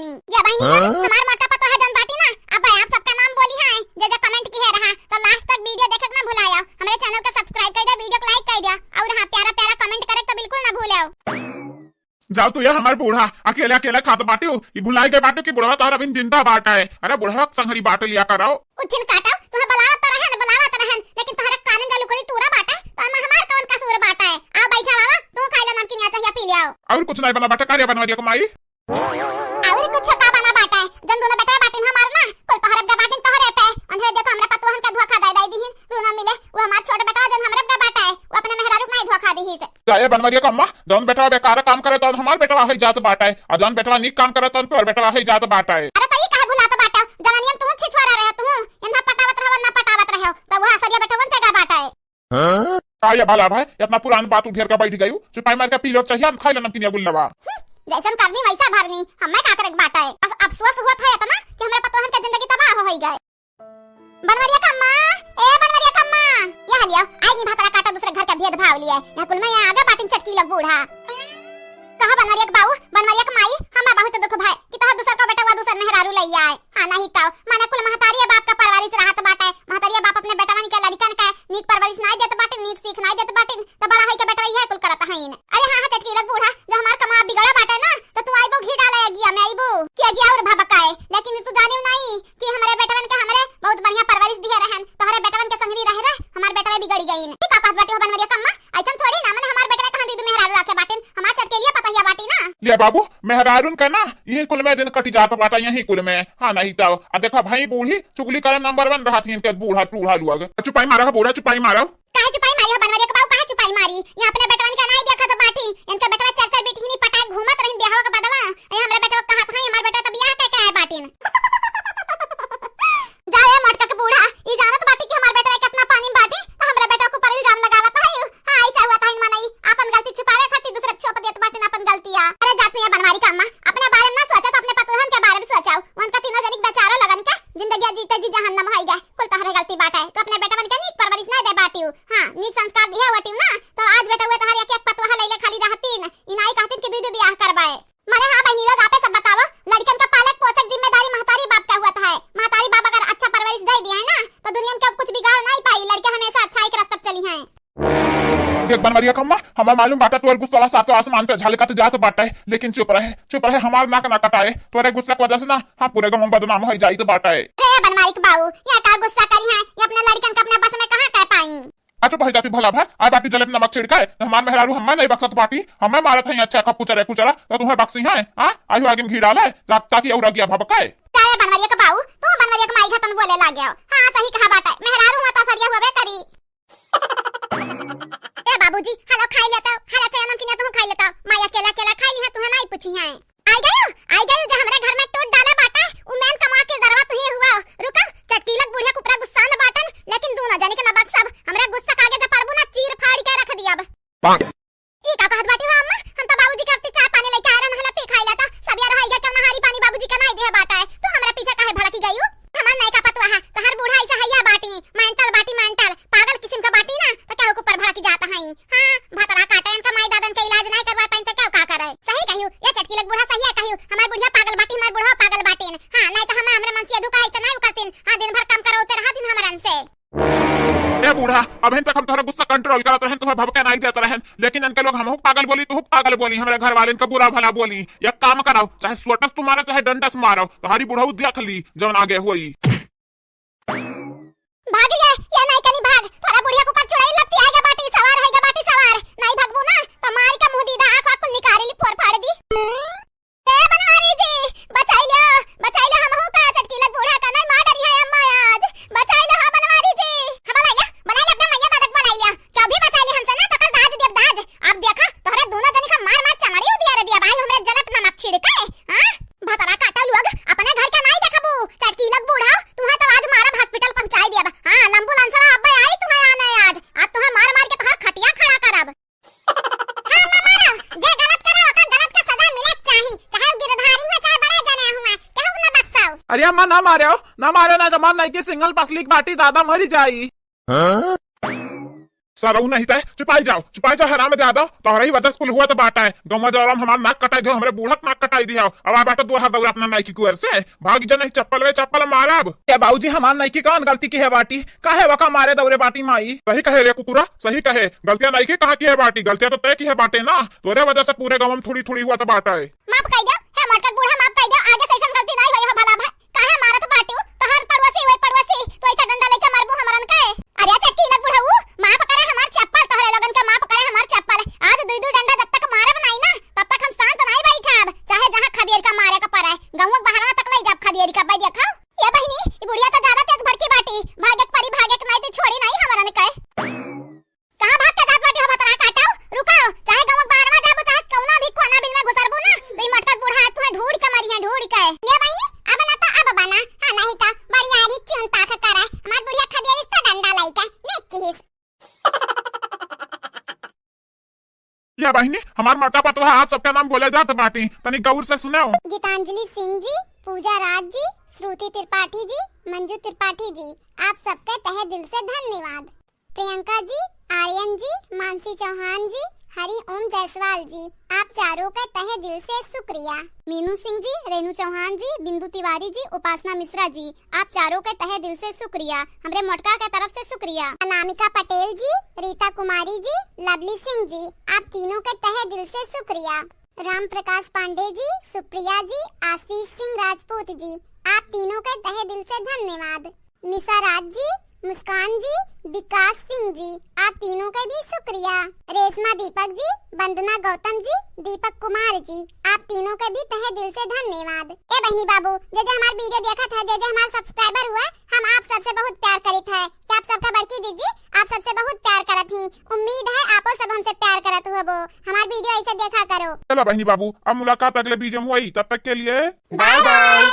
बानी जे बहनी हमार मोटा पतो है जन बाटी ना। अब आप सबका नाम बोली है जे कमेंट की है रहा तो लास्ट तक वीडियो देखे ना भुलाया। हमारे चैनल को सब्सक्राइब कर दे, वीडियो को लाइक कर दिया और हां प्यारा प्यारा कमेंट करे तो बिल्कुल ना भूलो। जाओ तो यार हमारे बूढ़ा अकेले अकेले खाते बाटे ये भुलाई गए बाटे की बुढ़वा तार अभी जिंदा बाटा है। अरे बुढ़वा संगरी बाटे लिया कराओ उचिन काटा तुम्हें बुलावत रहन लेकिन तुम्हारे कान का लुकड़ी टूरा बाटा तो हमार कौन कसूर बाटा है। आ बैठा बाबा तू खाई लो नमकीन या चाहिए पी लियो। और कुछ नहीं बना बाटा कार्य बनवा दिया कमाई और कुछ का बना बाटा है जन दोनों बेटा बाटिन हमार ना कोई तोहरे का बाटिन तोहरे पे अंधे देखो हमरा पतोहन का धोखा दे दीहिन तू ना मिले वो हमार छोटा बेटा जन हमरे का बाटा है वो अपने मेहरारू नहीं धोखा दीही से जाए बनवा दिया कम्मा। जौन बेटा बेकार काम करे तो हमार बेटा है जात बाटा है और जौन बेटा नीक काम करे तो तोर बेटा है जात बाटा है। अरे तई काहे भुलात बाटा जवानियम तुम छिछवारा रहे तुम इतना पटावत रहो ना पटावत रहो तो वो सरिया बेटवन पे का बाटा है। हां भला भाई इतना पुरान बात उधर का बैठ गई चुपाई मार के पी लो चाहिए हम खाई लो नमकीन या गुल्लवा जैसन करनी वैसा भरनी हमें का करे बाटा है। बस अफसोस होत है इतना कि हमरा पतोहन का जिंदगी तबाह हो गई। बनवरिया कम्मा ये हलियो आई नहीं भातरा काटा दूसरे घर का भेद भाव लिया यहां कुल में यहां आगे बाटिन चटकी लग बूढ़ा कहा बनवरिया के बाऊ बनवरिया के माई हम बहुत दुख भाई कि तोह दूसर का बेटा वा दूसर मेहरारू लई आए। हां नहीं ताऊ माने कुल महतारिया बाप का परवरिश रहत बाटे महतारिया बाप अपने बेटवा के लड़कन का नीक परवरिश नहीं देत बाटे नीक सीख नहीं देत बाटे तो बड़ा है के बेटवा है कुल करत है। अरे हां चटकी लग बूढ़ा जब हमार कमा बिगड़ा बाटे ना तो तू आइबो घी डाले गया मैं आइबो कि गया और भबकाए लेकिन तू जानियो नहीं कि हमारे बेटवन के हमरे बहुत बढ़िया परवरिश दिया रहन तोहरे बेटवन के संगरी रहे हमार बेटवा बिगड़ गई न का बात बाटे हो बनवरिया कम्मा ऐसन थोड़ी ना माने हमार बेटवा कहां दी मेहरारू रखे बाटे हमार चटके लिए पता है बाटी ना ले बाबू मेहरारून का ना ये कुल में दिन कटी जात बाटा यही कुल में। हाँ नहीं ताओ आ देखा भाई बूढ़ी चुगली करे नंबर 1 रहा थी इनके बूढ़ा टूढ़ा लुआ चुपाई मारा बूढ़ा चुपाई मारो काहे चुपाई मारी हो बनवरिया के बाऊ काहे चुपाई मारी ये अपने बेटवन का नहीं देखा तो बाटी इनके बेटवा चर्चा बेटी ही पटाए घूमत रहिन ब्याह के बदवा ए हमरा बेटवा कहा था हमार बेटा तो बियाह के है बाटी जाए मटका के बूढ़ा ई जानत बाटी कि हमार बेटवा कितना पानी बाटी तो हमरा बेटा को पर इल्जाम लगावत है। हां ऐसा हुआ था मनई अपन गलती छुपावे खातिर दूसरे छोप देत बाटी अपन गलतियां। अरे जाते है बनवारी का अम्मा अपने बारे में ना सोचा तो अपने पतोहन के बारे में सोचाओ उनका तीनों जनिक बेचारा लगन का जिंदगी जीते जी जहन्नम होई गए कुल तोहरे गलती बाटा है तो अपने बेटवन के नीक परवरिश नहीं दे बाटी। हां नीक संस्कार दिया वटी ना तो आज बेटा हुए तोहरे एक पतोहा लइले खाली रहतीन इनाई कहतीन कि दू बियाह करवाए माने। हां बहनी लोग आपे सब बताओ लड़कन का पालक पोषक जिम्मेदारी महतारी बाप का हुआ है। महतारी बाप अगर अच्छा परवरिश दे दिया है ना तो दुनिया में कुछ बिगाड़ नहीं पाई लड़के हमेशा अच्छाई के रास्ते पर चली हैं। देख बनवरिया कम्मा हमार मालूम बाटा तोर गुस्सा सातों आसमान पे झलका तो जात बाटा है लेकिन चुप रहे हमार नाक ना कटाए तोरे गुस्सा की वजह से ना हां पूरे गांव में बदनाम हो जाई तो बाटा है। रे बनवारी के बाऊ ये का गुस्सा करी है ये अपने लड़कन का अपने बस में कहां कह पाई। अच्छा पह जाती भला भाई आ बाटी जलत नमक छिड़काए तो हमार मेहरारू हमें नहीं बक्सत बाटी हमें मारत है अच्छा का कुचरा तो तुम्हें बक्सी है। हां आयु आगे में घी डाले ताकि और गया भबकाए चाहे बनवरिया के बाऊ तू बनवरिया के माई घतन बोले लाग गया। हां सही कहा बाटा मेहरारू मत सरिया हुए करी ए बाबूजी हलो खाई लेता हला चाय नमकीन तुम खाई लेता माया केला खाई ली है तुहे नहीं पूछी है। आई गयो जो हमरे घर में टूट डाला बाटा उमेन कमा के दरवा तो ही हुआ रुका चटकी लग बुढ़िया कुपरा गुस्सा न बाटन लेकिन दोनों जाने के न बक सब हमरे गुस्सा कागे जा पड़बू ना चीर फाड़ के रख दिया अब ई का कहत बाटी हो अम्मा हम तो बाबूजी करती चाय पानी लेके आए रहन पी खाई लेता सब यार होई गया क्यों नहारी पानी बाबूजी का नहीं दे बाटा है तू हमरा पीछे काहे भड़की गई हमार नहीं का पतवा है तो हर बूढ़ा ऐसा हैया बाटी मेंटल पागल किस्म का बाटी ना तो क्या ऊपर भड़की जाता है। हां भातरा काटन का माई दादन का इलाज नहीं करवा पाइन तो क्या का करे सही कहियो ये चटकी लग बूढ़ा सही है कहियो हमार बुढ़िया पागल बाटी हमार बूढ़ा पागल बाटी। हां नहीं तो हम हमरे मन से दुकाई से नहीं करतीन। हां दिन भर काम करो उते रहा दिन हमरन से ए बूढ़ा अभी तक हम तोहरा गुस्सा कंट्रोल करत रहन तोहरा भबका नहीं देत रहन लेकिन इनके लोग हमहु पागल बोली तो पागल बोली हमारे घर वाले इनका बुरा भला बोली एक काम कराओ चाहे सोटस तुम्हारा चाहे डंडस मारो तुम्हारी बुढ़ऊ देख ली जवन आगे हुई भाग ले या नहीं कनी भाग थोड़ा बुढ़िया को पर चढ़ाई लगती आगे बाटी सवार नहीं भागबू ना तो मार का मुंह दीदा आंख आंख निकाली ली फोड़ फाड़ दी। ए बनवारी जी बचाई लो हम हो का चटकी लग बूढ़ा का नहीं मार डरी है अम्मा आज बचाई लो हां बनवारी जी हां बलाई अपने मैया दादक बलाई लिया क्या भी बचाई ली हमसे ना तो कल दाज देव दाज आप देखा तोहरे दोनों जनी का मार चमड़ी उदिया रे दिया भाई हमरे जलत नमक छिड़काए। हां भतरा काटा लोग अपने घर का नहीं देखबू चटकी लग बूढ़ा तुहे तो आज मारा हॉस्पिटल पहुंचाई दिया। हां लंबू लंसवा अब्बे आई तुहे आने आज तुहे मार के तोहर खटिया खड़ा करब। हां मारा जे गलत करे ओका गलत का सजा मिले चाही चाहे गिरधारी हो चाहे बड़ा जना हुआ कहू ना बक्साओ। अरे अम्मा ना मारे ना जमान नहीं कि सिंगल पसली बाटी दादा मरी जाई। सरऊ नहीं चाहे चुपाई जाओ हराम ज्यादा तोहरा ही वजह स्कूल हुआ तो बाटा है गौवा जवाब हमारा नाक कटाई दो हमारे बूढ़क नाक कटाई दिया अब आ बाटा 2 हाथ दौड़ अपना नाइकी कुएर से भाग जा नहीं चप्पल वे चप्पल मारब क्या बाबूजी हमार नाइकी कौन गलती की है बाटी काहे वका मारे दौरे बाटी माई। सही कहे रे कुकुरा सही कहे गलतियां नाइकी कहाँ की है बाटी गलतियां तो तय की है बाटे ना तोरे वजह से पूरे गाँव में थोड़ी थोड़ी हुआ तो बाटा है। माफ कर दो हे मरकत बूढ़ा माफ कर दो आगे से ऐसा गलती नहीं होई हो भला भाई काहे मारत बाटू तोहर पड़ोसी ओए पड़ोसी तो ऐसा डंडा लेके मारबू हमरन के अरे चटकी लग बुढ़ाऊ माफ करे हमार चप्पल तोहरे लोगन के माफ करे हमार चप्पल आज दुई डंडा जब तक मारब नहीं ना तब तक हम शांत नहीं बैठब चाहे जहां खदियर का मारे का पड़े गांव बहरवा तक ले जब खदियर का भाई देखा ये बहिनी ई बुढ़िया तो ज्यादा तेज भड़की बाटी भागक परी भागक नहीं तो छोड़ी नहीं हमरन के कहां भाग के जात बाटी हम तोरा काटाओ रुकाओ चाहे गांव बहरवा जाबो चाहे कौना भी कोना बिल में गुजरबो ना तो ई मटक बूढ़ा तू ढूंढ के मारी है ढूंढ के ये बहिनी अब ना तो अब बना हां नहीं तो बड़ी आरी चिंता का करे हमार बुढ़िया खदियर इस डंडा लाई के नेक की या बहिनी हमार मोटा पतवा आप सबका नाम बोले जात बाटी तनी गौर से सुनो। गीतांजलि सिंह जी, पूजा राज जी, श्रुति त्रिपाठी जी, मंजू त्रिपाठी जी, आप सबके तहे दिल से धन्यवाद। प्रियंका जी, आर्यन जी, मानसी चौहान जी, हरि ओम जायसवाल जी, आप चारों का तहे दिल से शुक्रिया। मीनू सिंह जी, रेनू चौहान जी, बिंदु तिवारी जी, उपासना मिश्रा जी, आप चारों का तहे दिल से शुक्रिया। हमरे मोटका के तरफ से शुक्रिया। अनामिका पटेल जी, रीता कुमारी जी, लवली सिंह जी, आप तीनों के तहे दिल से शुक्रिया। राम प्रकाश पांडे जी, सुप्रिया जी, आशीष सिंह राजपूत जी, आप तीनों के तहे दिल से धन्यवाद। निशा राज जी, मुस्कान जी, विकास सिंह जी, आप तीनों का भी शुक्रिया। रेशमा दीपक जी, वंदना गौतम जी, दीपक कुमार जी, आप तीनों का भी तहे दिल से धन्यवाद। ए बहनी बाबू जे हमार वीडियो देखा था जे हमार सब्सक्राइबर हुआ हम आप सबसे बहुत प्यार करित है कि आप सबका बड़की दीदी आप सबसे बहुत प्यार करत ही उम्मीद है आपो सब हमसे प्यार करत हो हमार वीडियो ऐसे देखा करो। चलो बहनी बाबू अब मुलाकात अगले वीडियो में हुई तब तक के लिए बाय बाय।